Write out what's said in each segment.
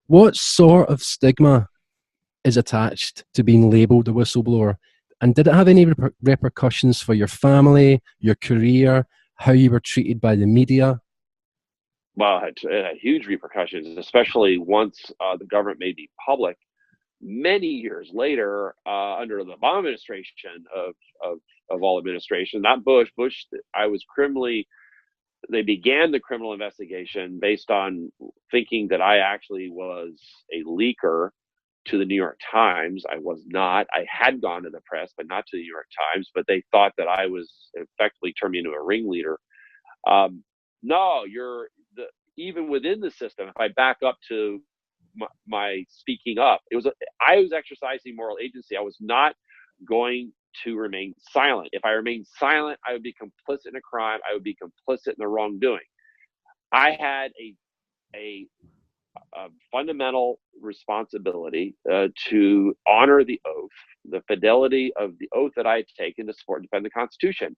What sort of stigma is attached to being labelled a whistleblower? And did it have any repercussions for your family, your career, how you were treated by the media? Well, it had huge repercussions, especially once the government made me public. Many years later, under the Obama administration of of all administrations, not Bush. Bush, I was criminally. They began the criminal investigation based on thinking that I actually was a leaker to the New York Times. I was not. I had gone to the press, but not to the New York Times. But they thought that I was effectively turned me into a ringleader. No, you're the even within the system. If I back up to my speaking up, I was exercising moral agency. I was not going to remain silent. If I remained silent, I would be complicit in a crime. I would be complicit in the wrongdoing. I had a fundamental responsibility to honor the oath, the fidelity of the oath that I had taken to support and defend the Constitution.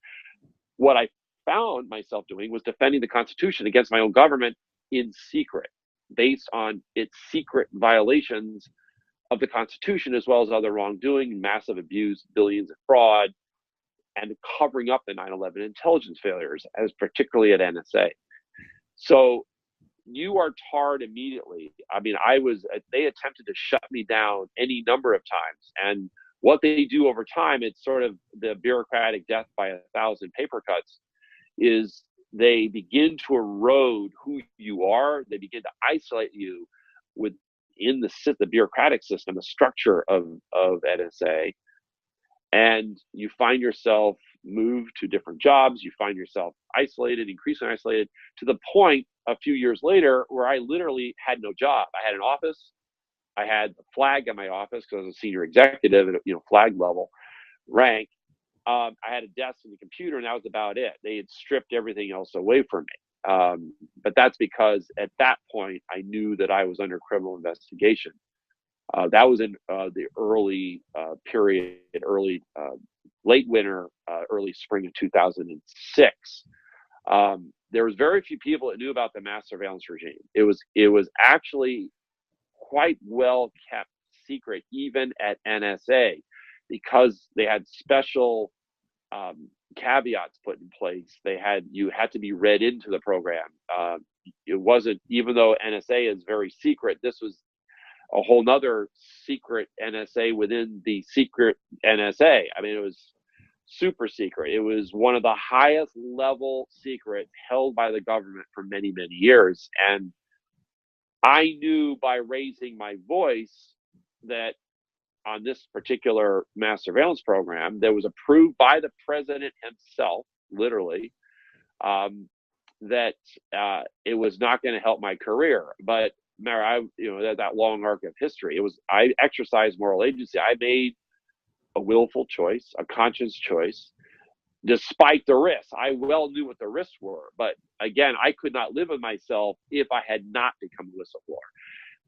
What I found myself doing was defending the Constitution against my own government in secret, based on its secret violations of the Constitution, as well as other wrongdoing, massive abuse, billions of fraud, and covering up the 9/11 intelligence failures, as particularly at NSA. So you are tarred immediately. I mean, they attempted to shut me down any number of times. And what they do over time, it's sort of the bureaucratic death by 1,000 paper cuts, is they begin to erode who you are. They begin to isolate you within the bureaucratic system, the structure of NSA. And you find yourself moved to different jobs. You find yourself isolated, increasingly isolated, to the point a few years later where I literally had no job. I had an office. I had a flag at my office because I was a senior executive at flag level rank. I had a desk and a computer, and that was about it. They had stripped everything else away from me. But that's because at that point, I knew that I was under criminal investigation. That was in the early period, late winter, early spring of 2006. There was very few people that knew about the mass surveillance regime. It was actually quite well kept secret, even at NSA, because they had special caveats put in place. You had to be read into the program. It wasn't, even though NSA is very secret, this was a whole nother secret NSA within the secret NSA. I mean, it was super secret. It was one of the highest level secrets held by the government for many, many years. And I knew by raising my voice that on this particular mass surveillance program that was approved by the president himself, literally, that it was not going to help my career. But that long arc of history, I exercised moral agency. I made a willful choice, a conscious choice, despite the risks. I well knew what the risks were, but again, I could not live with myself if I had not become a whistleblower.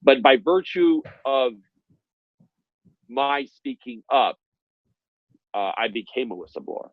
But by virtue of my speaking up, I became a whistleblower.